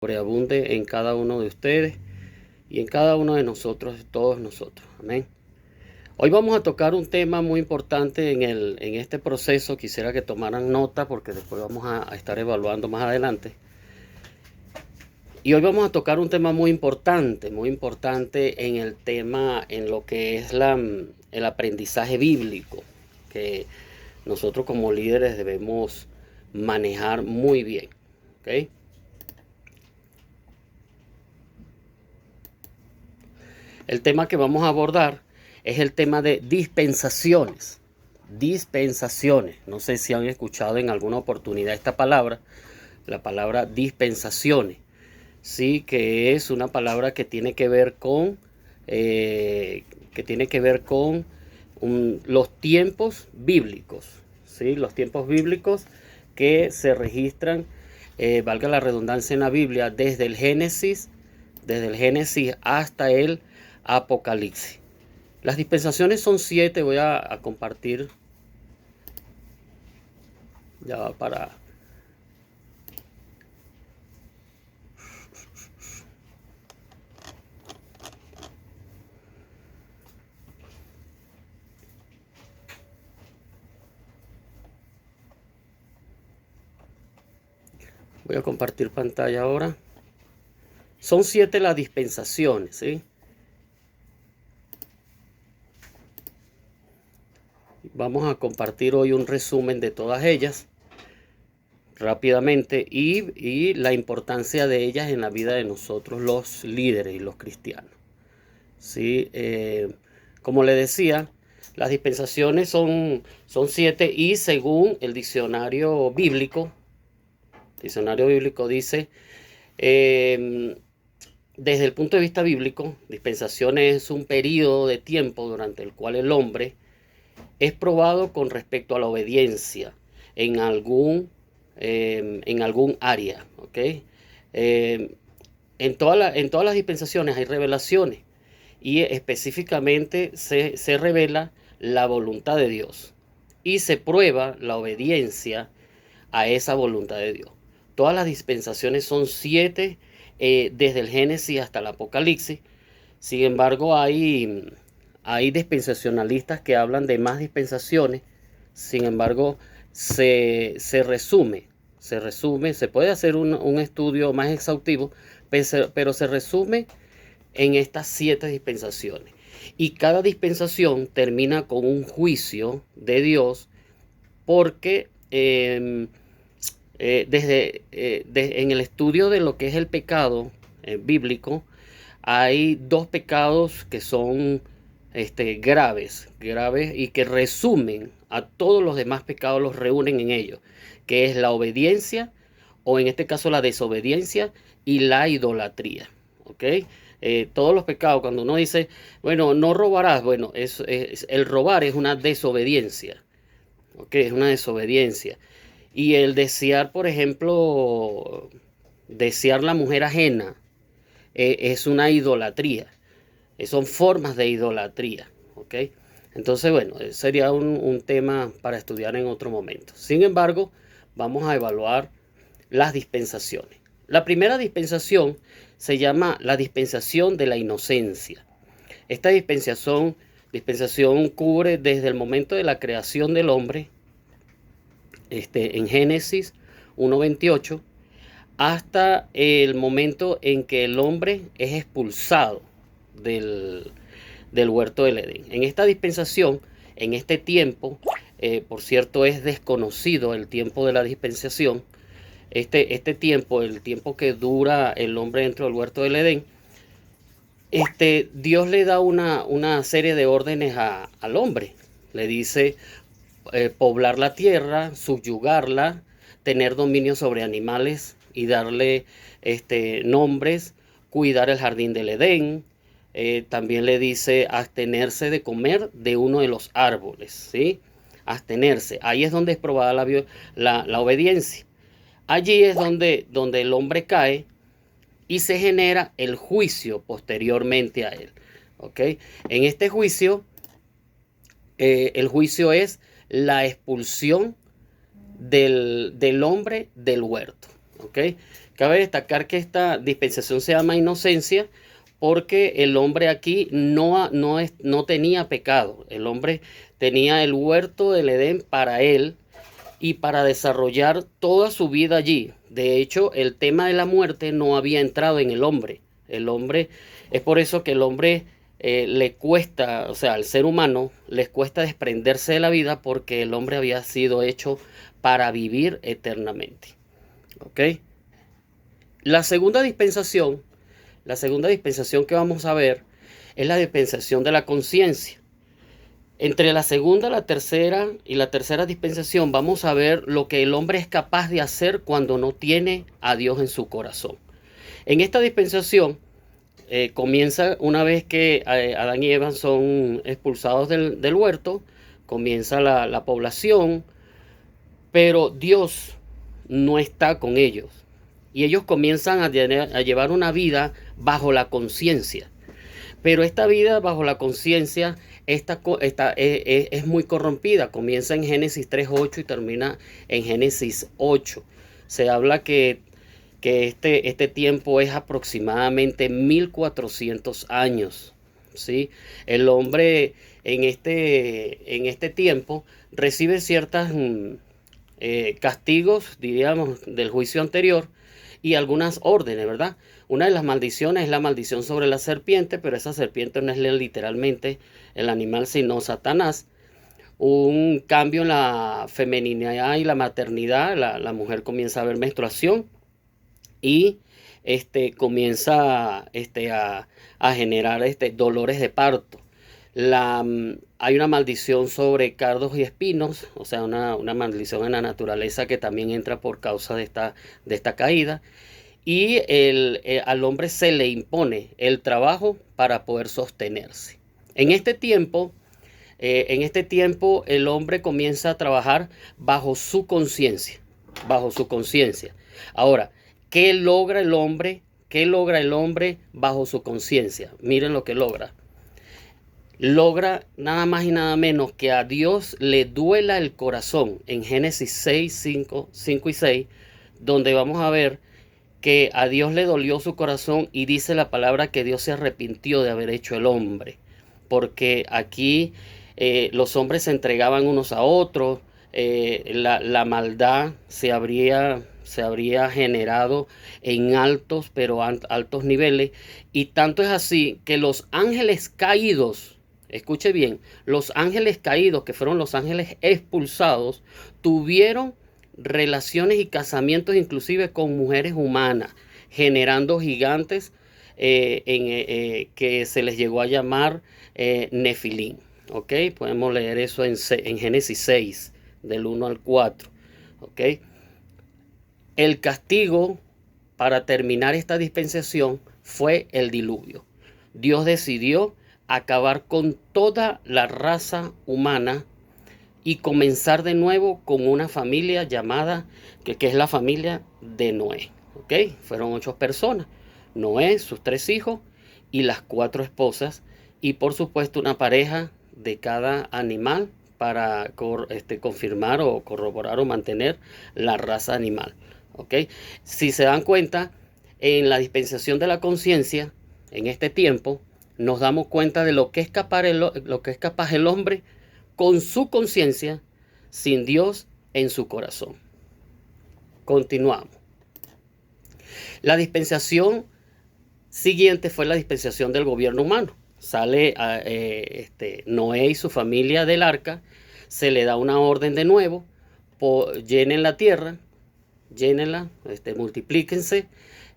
sobreabunde en cada uno de ustedes y en cada uno de nosotros, de todos nosotros. Amén. Hoy vamos a tocar un tema muy importante en este proceso. Quisiera que tomaran nota porque después vamos a estar evaluando más adelante. Y hoy vamos a tocar un tema muy importante en el tema, en lo que es el aprendizaje bíblico, que nosotros como líderes debemos manejar muy bien. ¿Ok? El tema que vamos a abordar es el tema de dispensaciones. Dispensaciones. No sé si han escuchado en alguna oportunidad esta palabra, la palabra dispensaciones. Sí, que es una palabra que tiene que ver con, los tiempos bíblicos. ¿Sí? Los tiempos bíblicos que se registran, valga la redundancia, en la Biblia desde el Génesis hasta el Apocalipsis. Las dispensaciones son 7. Voy a compartir ya para... Voy a compartir pantalla ahora. Son 7 las dispensaciones, ¿sí? Vamos a compartir hoy un resumen de todas ellas rápidamente y la importancia de ellas en la vida de nosotros los líderes y los cristianos. ¿Sí? Como le decía, las dispensaciones son 7 y según el diccionario bíblico dice, desde el punto de vista bíblico, dispensaciones es un periodo de tiempo durante el cual el hombre es probado con respecto a la obediencia en algún área. ¿Okay? En todas las dispensaciones hay revelaciones y específicamente se revela la voluntad de Dios y se prueba la obediencia a esa voluntad de Dios. Todas las dispensaciones son 7, desde el Génesis hasta el Apocalipsis. Sin embargo, hay dispensacionalistas que hablan de más dispensaciones. Sin embargo, se resume, se puede hacer un estudio más exhaustivo, pero se resume en estas 7 dispensaciones. Y cada dispensación termina con un juicio de Dios porque en el estudio de lo que es el pecado bíblico, hay 2 pecados que son graves y que resumen a todos los demás pecados, los reúnen en ellos, que es la obediencia, o en este caso la desobediencia y la idolatría. ¿Ok? Todos los pecados, cuando uno dice, bueno, no robarás, bueno, el robar es una desobediencia. ¿Ok? Es una desobediencia. Y el desear, por ejemplo, desear la mujer ajena, es una idolatría. Son formas de idolatría. ¿Ok? Entonces, bueno, sería un tema para estudiar en otro momento. Sin embargo, vamos a evaluar las dispensaciones. La primera dispensación se llama la dispensación de la inocencia. Esta dispensación cubre desde el momento de la creación del hombre, en Génesis 1:28, hasta el momento en que el hombre es expulsado del huerto del Edén. En esta dispensación, en este tiempo, por cierto, es desconocido el tiempo de la dispensación. Este tiempo, el tiempo que dura el hombre dentro del huerto del Edén, Dios le da una serie de órdenes al hombre. Le dice poblar la tierra, subyugarla, tener dominio sobre animales y darle nombres, cuidar el jardín del Edén. También le dice abstenerse de comer de uno de los árboles, ¿sí? Abstenerse. Ahí es donde es probada la obediencia. Allí es donde el hombre cae y se genera el juicio posteriormente a él. ¿Ok? En este juicio, el juicio es la expulsión del hombre del huerto. ¿Ok? Cabe destacar que esta dispensación se llama inocencia porque el hombre aquí no tenía pecado. El hombre tenía el huerto del Edén para él y para desarrollar toda su vida allí. De hecho, el tema de la muerte no había entrado en el hombre. El hombre, es por eso que el hombre le cuesta, o sea, al ser humano les cuesta desprenderse de la vida porque el hombre había sido hecho para vivir eternamente. ¿Ok? La segunda dispensación, la segunda dispensación que vamos a ver es la dispensación de la conciencia. Entre la segunda, la tercera y la tercera dispensación vamos a ver lo que el hombre es capaz de hacer cuando no tiene a Dios en su corazón. En esta dispensación comienza una vez que Adán y Eva son expulsados del huerto, comienza la población, pero Dios no está con ellos. Y ellos comienzan a llevar una vida bajo la conciencia. Pero esta vida bajo la conciencia es muy corrompida. Comienza en Génesis 3:8 y termina en Génesis 8. Se habla que este tiempo es aproximadamente 1400 años. ¿Sí? El hombre en este tiempo recibe ciertas castigos, diríamos, del juicio anterior y algunas órdenes, ¿verdad? Una de las maldiciones es la maldición sobre la serpiente, pero esa serpiente no es literalmente el animal, sino Satanás. Un cambio en la femeninidad y la maternidad, la mujer comienza a ver menstruación y comienza a generar dolores de parto. Hay una maldición sobre cardos y espinos, o sea, una maldición en la naturaleza que también entra por causa de esta caída. Y al hombre se le impone el trabajo para poder sostenerse. En este tiempo el hombre comienza a trabajar bajo su conciencia, bajo su conciencia. Ahora, ¿qué logra el hombre? ¿Qué logra el hombre bajo su conciencia? Miren lo que logra. Logra nada más y nada menos que a Dios le duela el corazón en Génesis 6, 5 y 6, donde vamos a ver que a Dios le dolió su corazón y dice la palabra que Dios se arrepintió de haber hecho el hombre, porque aquí los hombres se entregaban unos a otros, la maldad se habría generado en altos, pero altos niveles, y tanto es así que los ángeles caídos, escuche bien, los ángeles caídos, que fueron los ángeles expulsados, tuvieron relaciones y casamientos inclusive con mujeres humanas, generando gigantes que se les llegó a llamar Nefilín. ¿Ok? Podemos leer eso en Génesis 6, del 1 al 4. ¿Ok? El castigo para terminar esta dispensación fue el diluvio. Dios decidió acabar con toda la raza humana y comenzar de nuevo con una familia llamada, que es la familia de Noé. ¿Ok? Fueron 8 personas. Noé, sus 3 hijos y las 4 esposas. Y por supuesto una pareja de cada animal para confirmar o corroborar o mantener la raza animal. ¿Ok? Si se dan cuenta, en la dispensación de la conciencia, en este tiempo, nos damos cuenta de lo que es capaz el hombre con su conciencia, sin Dios en su corazón. Continuamos. La dispensación siguiente fue la dispensación del gobierno humano. Sale Noé y su familia del arca, se le da una orden de nuevo, llenen la tierra, llénenla, multiplíquense.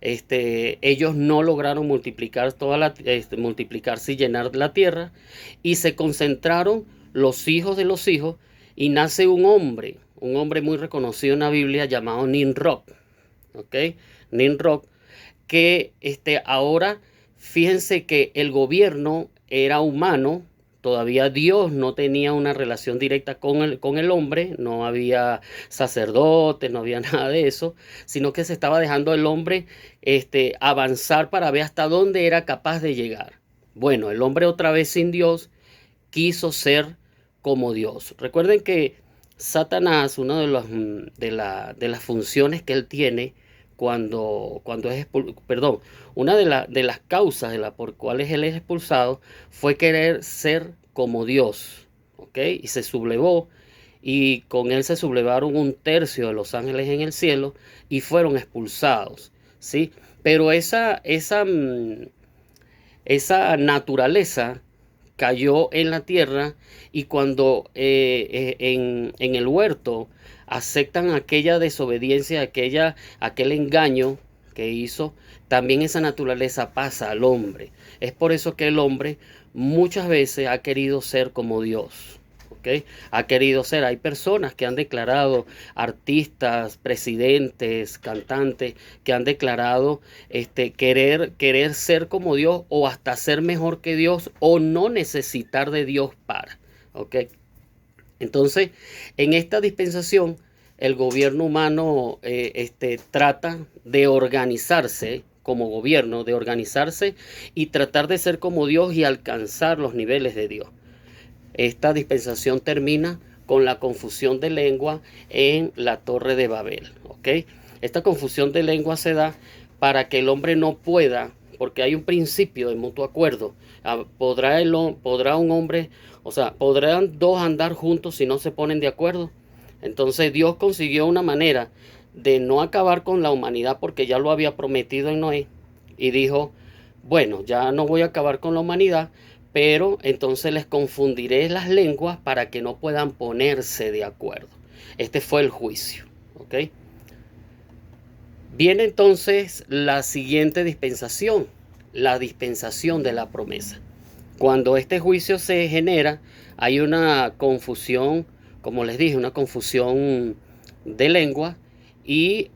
Ellos no lograron multiplicarse y llenar la tierra, y se concentraron los hijos de los hijos, y nace un hombre muy reconocido en la Biblia llamado Nimrod. ¿Ok? Nimrod, que ahora fíjense que el gobierno era humano. Todavía Dios no tenía una relación directa con el hombre, no había sacerdotes, no había nada de eso, sino que se estaba dejando el hombre avanzar para ver hasta dónde era capaz de llegar. Bueno, el hombre otra vez sin Dios quiso ser como Dios. Recuerden que Satanás, una de las funciones que él tiene cuando es perdón, una de las causas por cuales él es expulsado fue querer ser como Dios, ¿ok? Y se sublevó, y con él se sublevaron un tercio de los ángeles en el cielo y fueron expulsados, ¿sí? Pero esa naturaleza cayó en la tierra, y cuando en el huerto aceptan aquella desobediencia, aquel engaño que hizo, también esa naturaleza pasa al hombre. Es por eso que el hombre muchas veces ha querido ser como Dios. ¿Okay? Ha querido ser. Hay personas que han declarado, artistas, presidentes, cantantes, que han declarado querer ser como Dios, o hasta ser mejor que Dios, o no necesitar de Dios para. ¿Okay? Entonces, en esta dispensación, el gobierno humano trata de organizarse como gobierno, de organizarse y tratar de ser como Dios y alcanzar los niveles de Dios. Esta dispensación termina con la confusión de lengua en la Torre de Babel. ¿Okay? Esta confusión de lengua se da para que el hombre no pueda, porque hay un principio de mutuo acuerdo. ¿Podrá un hombre, o sea, podrán dos andar juntos si no se ponen de acuerdo? Entonces Dios consiguió una manera de no acabar con la humanidad, porque ya lo había prometido en Noé, y dijo, bueno, ya no voy a acabar con la humanidad, pero entonces les confundiré las lenguas para que no puedan ponerse de acuerdo. Este fue el juicio. ¿Ok? Viene entonces la siguiente dispensación, la dispensación de la promesa. Cuando este juicio se genera, hay una confusión, como les dije, una confusión de lengua, y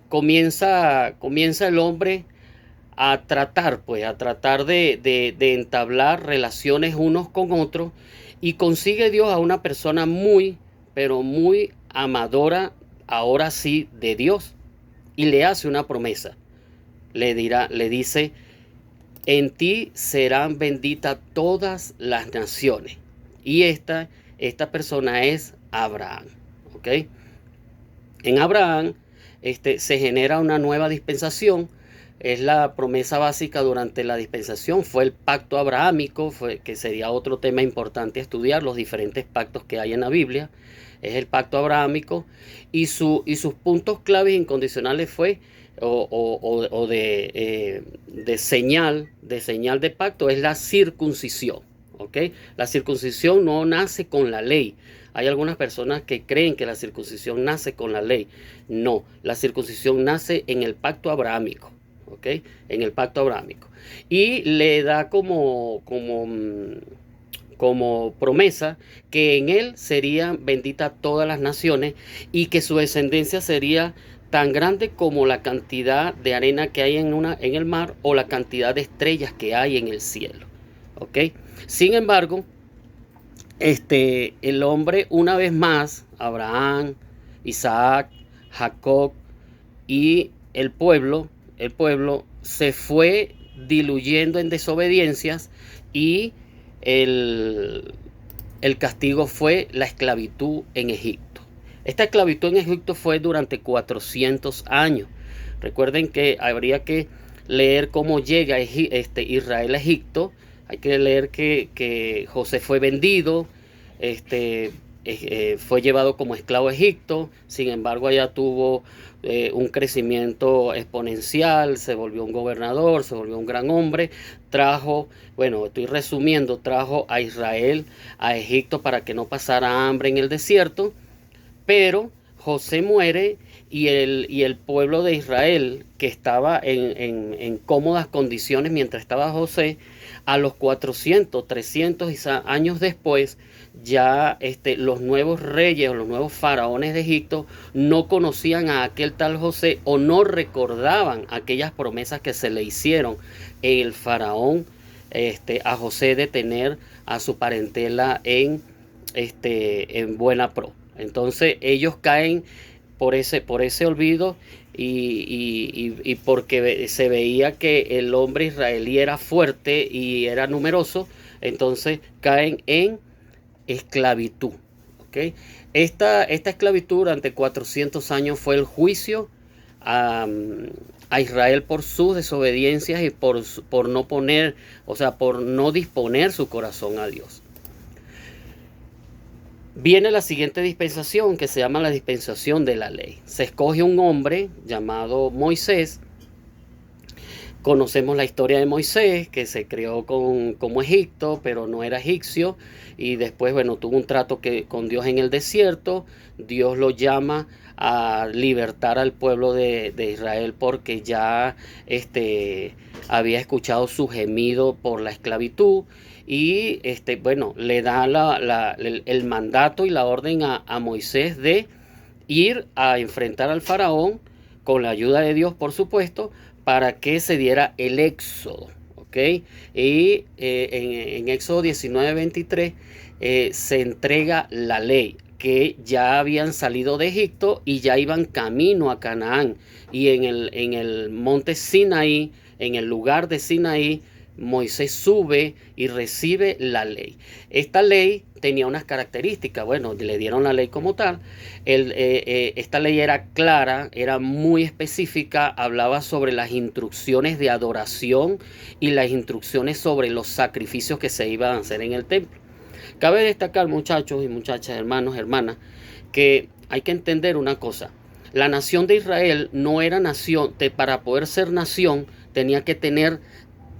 comienza el hombre a tratar de entablar relaciones unos con otros, y consigue Dios a una persona muy, pero muy amadora, ahora sí, de Dios, y le hace una promesa. Le dice, en ti serán benditas todas las naciones. Y esta persona es Abraham. ¿Ok? En Abraham se genera una nueva dispensación. Es la promesa básica durante la dispensación. Fue el pacto abrahámico, que sería otro tema importante a estudiar, los diferentes pactos que hay en la Biblia. Es el pacto abrahámico, y sus puntos claves incondicionales fue, de señal de pacto, es la circuncisión. ¿Ok? La circuncisión no nace con la ley. Hay algunas personas que creen que la circuncisión nace con la ley. No, la circuncisión nace en el pacto abrahámico. ¿Ok? En el pacto abrahámico. Y le da como promesa que en él serían benditas todas las naciones, y que su descendencia sería tan grande como la cantidad de arena que hay en el mar, o la cantidad de estrellas que hay en el cielo. ¿Ok? Sin embargo, el hombre, una vez más, Abraham, Isaac, Jacob y el pueblo se fue diluyendo en desobediencias, y el castigo fue la esclavitud en Egipto. Esta esclavitud en Egipto fue durante 400 años. Recuerden que habría que leer cómo llega Israel a Egipto. Hay que leer que José fue vendido, fue llevado como esclavo a Egipto. Sin embargo, allá tuvo un crecimiento exponencial, se volvió un gobernador, se volvió un gran hombre. Estoy resumiendo, trajo a Israel a Egipto para que no pasara hambre en el desierto. Pero José muere, y el pueblo de Israel, que estaba en cómodas condiciones mientras estaba José, a los 400, 300 años después, ya los nuevos reyes o los nuevos faraones de Egipto no conocían a aquel tal José, o no recordaban aquellas promesas que se le hicieron el faraón a José, de tener a su parentela en buena pro. Entonces ellos caen por ese olvido, y porque se veía que el hombre israelí era fuerte y era numeroso, entonces caen en esclavitud. ¿Okay? Esta esclavitud durante 400 años fue el juicio a Israel por sus desobediencias y por no poner, o sea, por no disponer su corazón a Dios. Viene la siguiente dispensación, que se llama la dispensación de la ley. Se escoge un hombre llamado Moisés. Conocemos la historia de Moisés, que se crió como Egipto, pero no era egipcio, y después, bueno, tuvo un trato con Dios en el desierto. Dios lo llama a libertar al pueblo de Israel porque ya había escuchado su gemido por la esclavitud, y bueno, le da el mandato y la orden a Moisés de ir a enfrentar al faraón con la ayuda de Dios, por supuesto, para que se diera el éxodo, ¿ok? Y en Éxodo 19:23 se entrega la ley, que ya habían salido de Egipto y ya iban camino a Canaán. Y en el monte Sinaí, en el lugar de Sinaí, Moisés sube y recibe la ley. Esta ley tenía unas características. Bueno, le dieron la ley como tal. Esta ley era clara, era muy específica, hablaba sobre las instrucciones de adoración y las instrucciones sobre los sacrificios que se iban a hacer en el templo. Cabe destacar, muchachos y muchachas, hermanos, hermanas, que hay que entender una cosa. La nación de Israel no era nación, para poder ser nación tenía que tener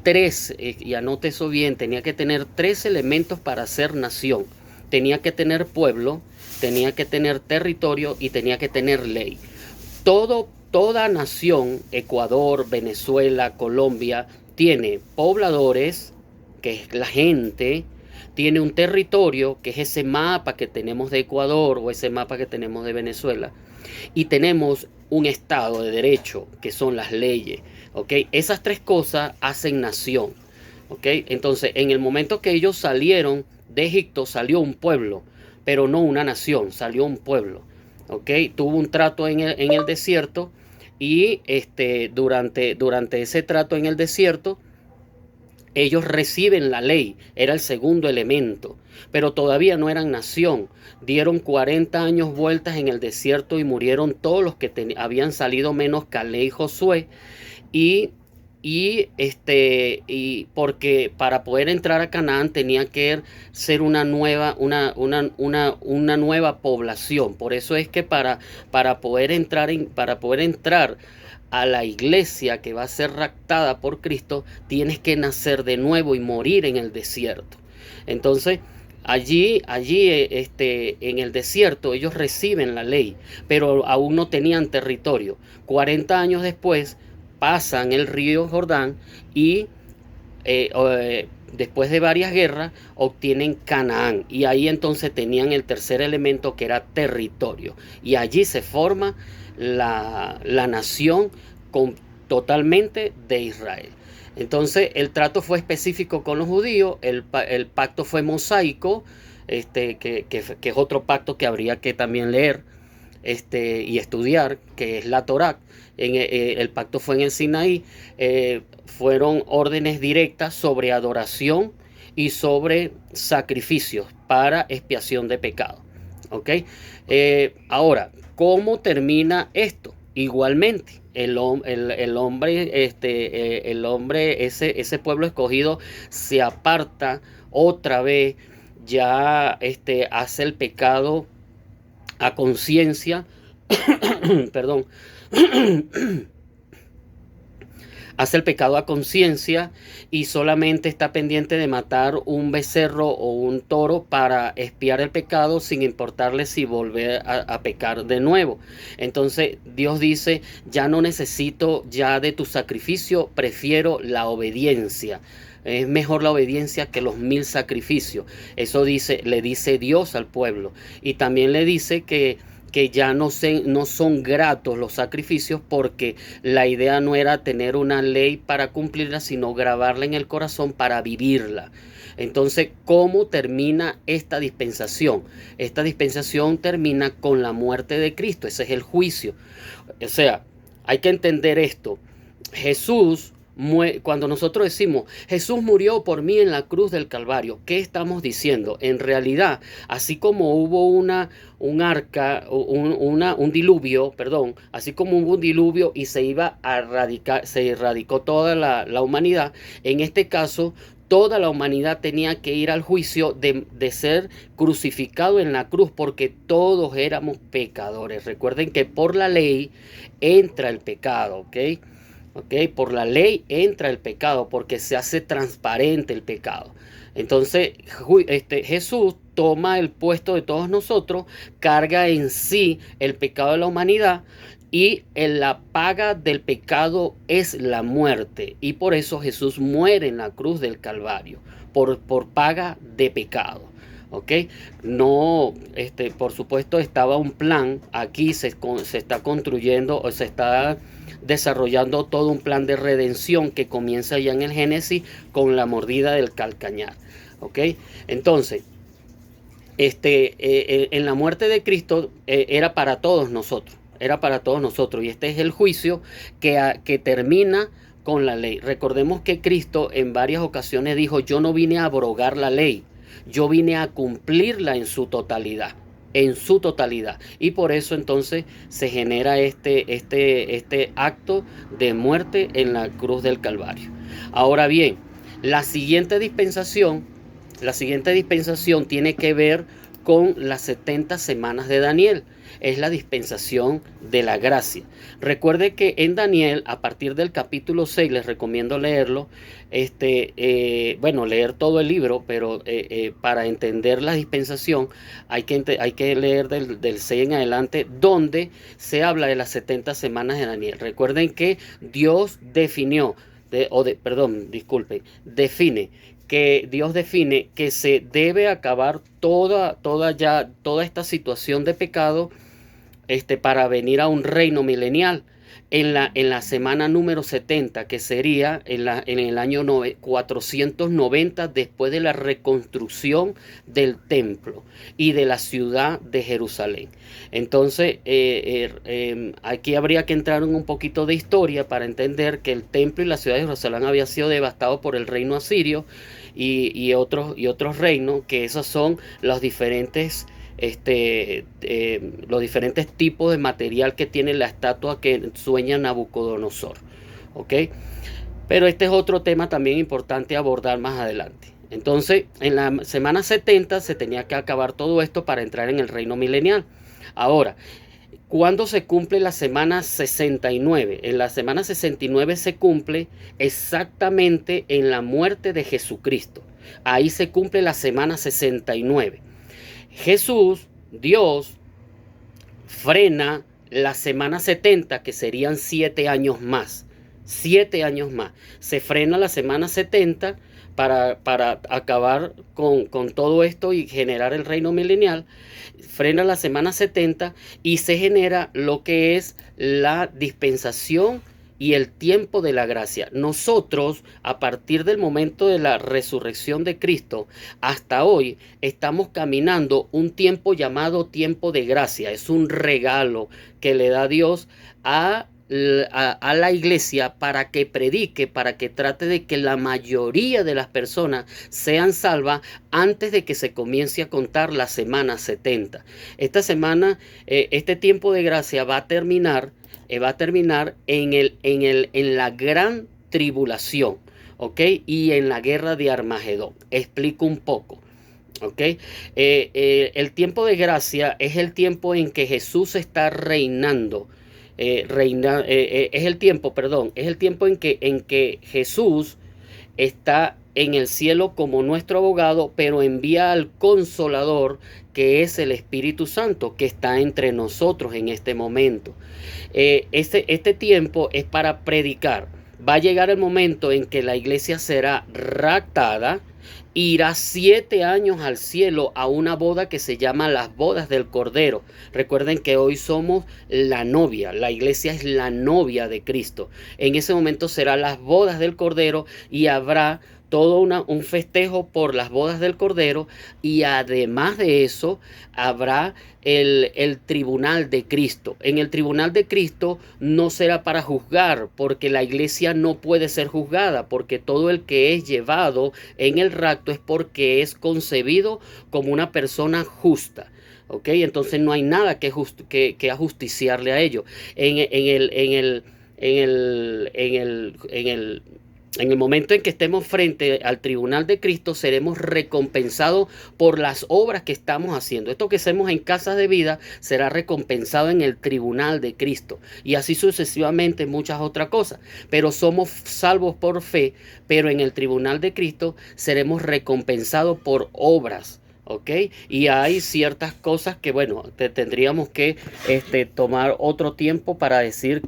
tres, y anote eso bien, tenía que tener tres elementos para ser nación. Tenía que tener pueblo, tenía que tener territorio y tenía que tener ley. Toda nación, Ecuador, Venezuela, Colombia, tiene pobladores, que es la gente, tiene un territorio, que es ese mapa que tenemos de Ecuador o ese mapa que tenemos de Venezuela, y tenemos un Estado de Derecho, que son las leyes. ¿Ok? Esas tres cosas hacen nación. ¿Ok? Entonces, en el momento que ellos salieron de Egipto, salió un pueblo, pero no una nación, salió un pueblo. ¿Ok? Tuvo un trato en el desierto, y durante ese trato en el desierto, ellos reciben la ley, era el segundo elemento, pero todavía no eran nación. Dieron 40 años vueltas en el desierto y murieron todos los que habían salido, menos Caleb y Josué. Y porque para poder entrar a Canaán tenía que ser una nueva población. Por eso es que para poder entrar a la iglesia que va a ser raptada por Cristo, tienes que nacer de nuevo y morir en el desierto. Entonces, allí en el desierto ellos reciben la ley, pero aún no tenían territorio. 40 años después pasan el río Jordán y después de varias guerras obtienen Canaán, y ahí entonces tenían el tercer elemento, que era territorio, y allí se forma la nación totalmente de Israel. Entonces el trato fue específico con los judíos, el pacto fue mosaico, que es otro pacto que habría que también leer y estudiar, que es la Torá. El pacto fue en el Sinaí. Fueron órdenes directas sobre adoración y sobre sacrificios para expiación de pecado. ¿Ok? Ahora, ¿cómo termina esto? Igualmente, el hombre, ese pueblo escogido se aparta otra vez, ya hace el pecado a conciencia, perdón, hace el pecado a conciencia y solamente está pendiente de matar un becerro o un toro para expiar el pecado, sin importarle si volver a pecar de nuevo. Entonces Dios dice: ya no necesito ya de tu sacrificio, prefiero la obediencia. Es mejor la obediencia que los 1000 sacrificios. Eso le dice Dios al pueblo. Y también le dice que ya no son gratos los sacrificios, porque la idea no era tener una ley para cumplirla, sino grabarla en el corazón para vivirla. Entonces, ¿cómo termina esta dispensación? Esta dispensación termina con la muerte de Cristo. Ese es el juicio. O sea, hay que entender esto. Jesús cuando nosotros decimos Jesús murió por mí en la cruz del Calvario, ¿qué estamos diciendo? En realidad, así como hubo un diluvio, perdón, así como hubo un diluvio y se iba a erradicar, se erradicó toda la humanidad, en este caso toda la humanidad tenía que ir al juicio de ser crucificado en la cruz, porque todos éramos pecadores. Recuerden que por la ley entra el pecado, ¿ok? ¿Ok? Por la ley entra el pecado, porque se hace transparente el pecado. Entonces Jesús toma el puesto de todos nosotros, carga en sí el pecado de la humanidad, y la paga del pecado es la muerte. Y por eso Jesús muere en la cruz del Calvario, por paga de pecado. ¿Ok? No, por supuesto estaba un plan. Aquí se está construyendo, o se está desarrollando todo un plan de redención que comienza ya en el Génesis con la mordida del calcañar. ¿Ok? Entonces, en la muerte de Cristo era para todos nosotros. Era para todos nosotros. Y este es el juicio que termina con la ley. Recordemos que Cristo en varias ocasiones dijo: yo no vine a abrogar la ley, yo vine a cumplirla en su totalidad. En su totalidad. Y por eso entonces se genera este acto de muerte en la cruz del Calvario. Ahora bien, la siguiente dispensación tiene que ver con las 70 semanas de Daniel. Es la dispensación de la gracia. Recuerde que en Daniel, a partir del capítulo 6, les recomiendo leerlo, leer todo el libro, pero para entender la dispensación hay que leer del 6 en adelante, donde se habla de las 70 semanas de Daniel. Recuerden que Dios define que Dios define que se debe acabar toda esta situación de pecado, para venir a un reino milenial en la semana número 70, que sería en el año 490 después de la reconstrucción del templo y de la ciudad de Jerusalén. Entonces, aquí habría que entrar en un poquito de historia para entender que el templo y la ciudad de Jerusalén había sido devastado por el reino asirio y otros reinos, que esos son los diferentes tipos de material que tiene la estatua que sueña Nabucodonosor. ¿Ok? Pero este es otro tema también importante abordar más adelante. Entonces, en la semana 70 se tenía que acabar todo esto para entrar en el reino milenial. Ahora, ¿cuándo se cumple la semana 69? En la semana 69 se cumple exactamente en la muerte de Jesucristo. Ahí se cumple la semana 69. Jesús, Dios, frena la semana 70, que serían 7 años más. 7 años más. Se frena la semana 70 para acabar con todo esto y generar el reino milenial. Frena la semana 70 y se genera lo que es la dispensación y el tiempo de la gracia. Nosotros, a partir del momento de la resurrección de Cristo hasta hoy, estamos caminando un tiempo llamado tiempo de gracia. Es un regalo que le da Dios a la iglesia para que predique, para que trate de que la mayoría de las personas sean salvas antes de que se comience a contar la semana 70. Esta semana, este tiempo de gracia va a terminar en la gran tribulación, ¿ok? Y en la guerra de Armagedón. Explico un poco, ¿ok? El tiempo de gracia es el tiempo en que Jesús está reinando. Es el tiempo en que Jesús está en el cielo como nuestro abogado, pero envía al Consolador, que es el Espíritu Santo, que está entre nosotros en este momento. Este tiempo es para predicar. Va a llegar el momento en que la iglesia será raptada, irá 7 años al cielo a una boda que se llama las bodas del Cordero. Recuerden que hoy somos la novia, la iglesia es la novia de Cristo. En ese momento serán las bodas del Cordero y habrá todo un festejo por las bodas del Cordero, y además de eso habrá el tribunal de Cristo. En el tribunal de Cristo no será para juzgar, porque la iglesia no puede ser juzgada, porque todo el que es llevado en el rapto es porque es concebido como una persona justa. ¿Ok? Entonces no hay nada que ajusticiarle a ello. En, en el, en el, en el, en el, en el en el momento en que estemos frente al tribunal de Cristo, seremos recompensados por las obras que estamos haciendo. Esto que hacemos en Casas de Vida será recompensado en el tribunal de Cristo. Y así sucesivamente muchas otras cosas. Pero somos salvos por fe, pero en el tribunal de Cristo seremos recompensados por obras. ¿Ok? Y hay ciertas cosas que, bueno, tendríamos que tomar otro tiempo para decir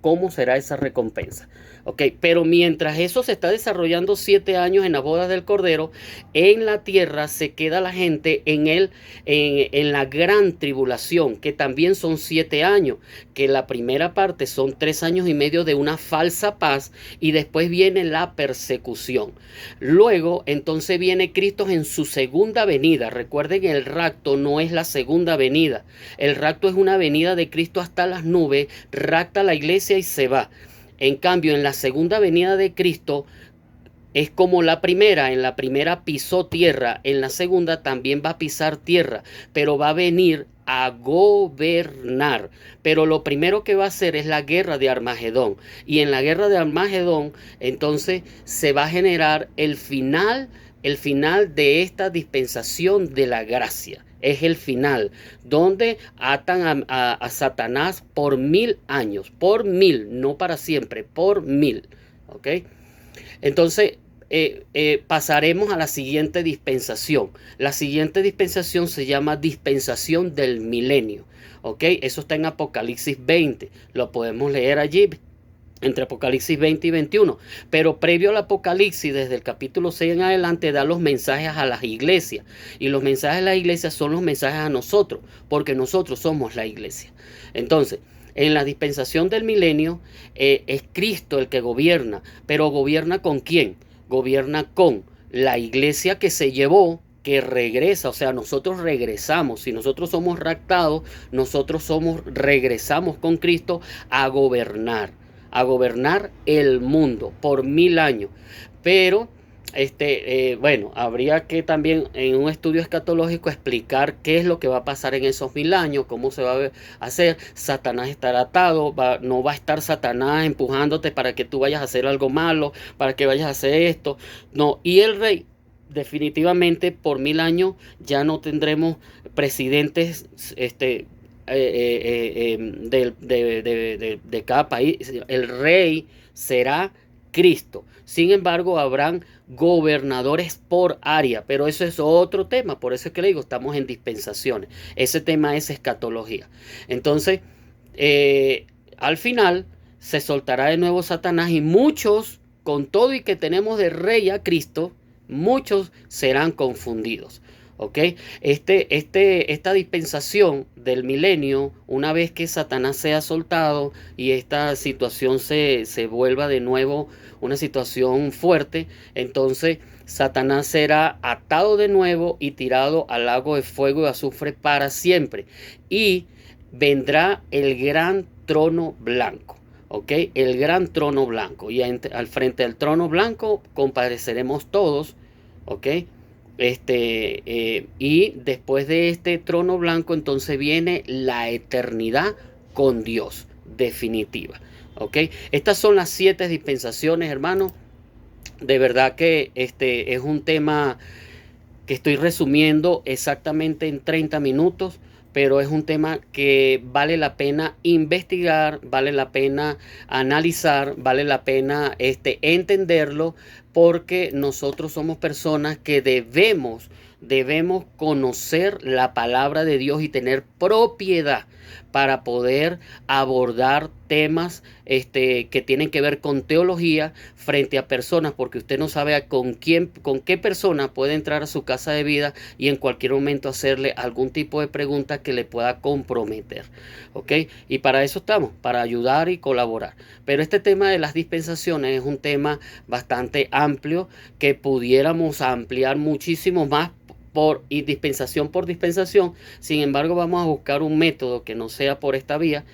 cómo será esa recompensa. ¿Ok? Pero mientras eso se está desarrollando 7 años en las bodas del Cordero, en la tierra se queda la gente en la gran tribulación, que también son 7 años, que la primera parte son 3 años y medio de una falsa paz, y después viene la persecución. Luego, entonces viene Cristo en su segunda venida. Recuerden, el rapto no es la segunda venida. El rapto es una venida de Cristo hasta las nubes, rapta a la iglesia y se va. En cambio, en la segunda venida de Cristo es como la primera. En la primera pisó tierra, en la segunda también va a pisar tierra, pero va a venir a gobernar. Pero lo primero que va a hacer es la guerra de Armagedón. Y en la guerra de Armagedón, entonces se va a generar el final de esta dispensación de la gracia. Es el final, donde atan a Satanás por 1000 años, por 1000, no para siempre, por 1000. ¿Ok? Entonces, pasaremos a la siguiente dispensación. La siguiente dispensación se llama dispensación del milenio. ¿Ok? Eso está en Apocalipsis 20. Lo podemos leer allí, entre Apocalipsis 20 y 21. Pero previo al Apocalipsis, desde el capítulo 6 en adelante, da los mensajes a las iglesias. Y los mensajes a las iglesias son los mensajes a nosotros, porque nosotros somos la iglesia. Entonces, en la dispensación del milenio, es Cristo el que gobierna. Pero ¿gobierna con quién? Gobierna con la iglesia que se llevó, que regresa. O sea, nosotros regresamos. Si nosotros somos raptados, regresamos con Cristo a gobernar el mundo por 1000 años. Pero bueno, habría que también en un estudio escatológico explicar qué es lo que va a pasar en esos 1000 años, cómo se va a hacer. Satanás estará atado, no va a estar Satanás empujándote para que tú vayas a hacer algo malo, para que vayas a hacer esto. No, y el rey, definitivamente por 1000 años ya no tendremos presidentes de cada país. El rey será Cristo. Sin embargo, habrán gobernadores por área, pero eso es otro tema. Por eso es que le digo, estamos en dispensaciones. Ese tema es escatología. Entonces, al final se soltará de nuevo Satanás, y muchos, con todo y que tenemos de rey a Cristo, muchos serán confundidos. ¿Ok? Esta dispensación del milenio, una vez que Satanás sea soltado y esta situación se vuelva de nuevo una situación fuerte, entonces Satanás será atado de nuevo y tirado al lago de fuego y azufre para siempre. Y vendrá el gran trono blanco. ¿Ok? El gran trono blanco. Y al frente del trono blanco compareceremos todos. ¿Ok? Y después de este trono blanco, entonces viene la eternidad con Dios, definitiva. ¿Ok? Estas son las 7 dispensaciones, hermanos. De verdad que es un tema que estoy resumiendo exactamente en 30 minutos, pero es un tema que vale la pena investigar, vale la pena analizar, vale la pena entenderlo, porque nosotros somos personas que debemos conocer la palabra de Dios y tener propiedad. para poder abordar temas que tienen que ver con teología frente a personas, porque usted no sabe con qué persona puede entrar a su casa de vida y en cualquier momento hacerle algún tipo de pregunta que le pueda comprometer. ¿Ok? Y para eso estamos, para ayudar y colaborar. Pero este tema de las dispensaciones es un tema bastante amplio que pudiéramos ampliar muchísimo más y dispensación por dispensación. Sin embargo, vamos a buscar un método que no sea por esta vía,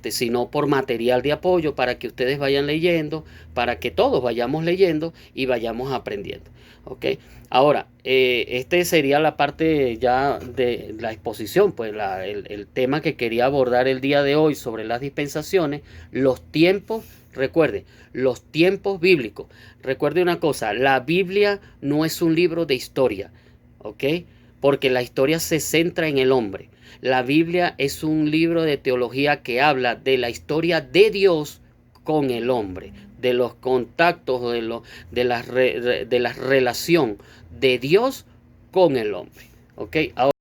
sino por material de apoyo para que ustedes vayan leyendo, para que todos vayamos leyendo y vayamos aprendiendo. ¿Ok? Ahora, sería la parte ya de la exposición, pues el tema que quería abordar el día de hoy sobre las dispensaciones, los tiempos. Recuerde, los tiempos bíblicos. Recuerde una cosa, la Biblia no es un libro de historia, ¿ok? Porque la historia se centra en el hombre. La Biblia es un libro de teología que habla de la historia de Dios con el hombre, de los contactos, de la relación de Dios con el hombre, ¿ok? Ahora,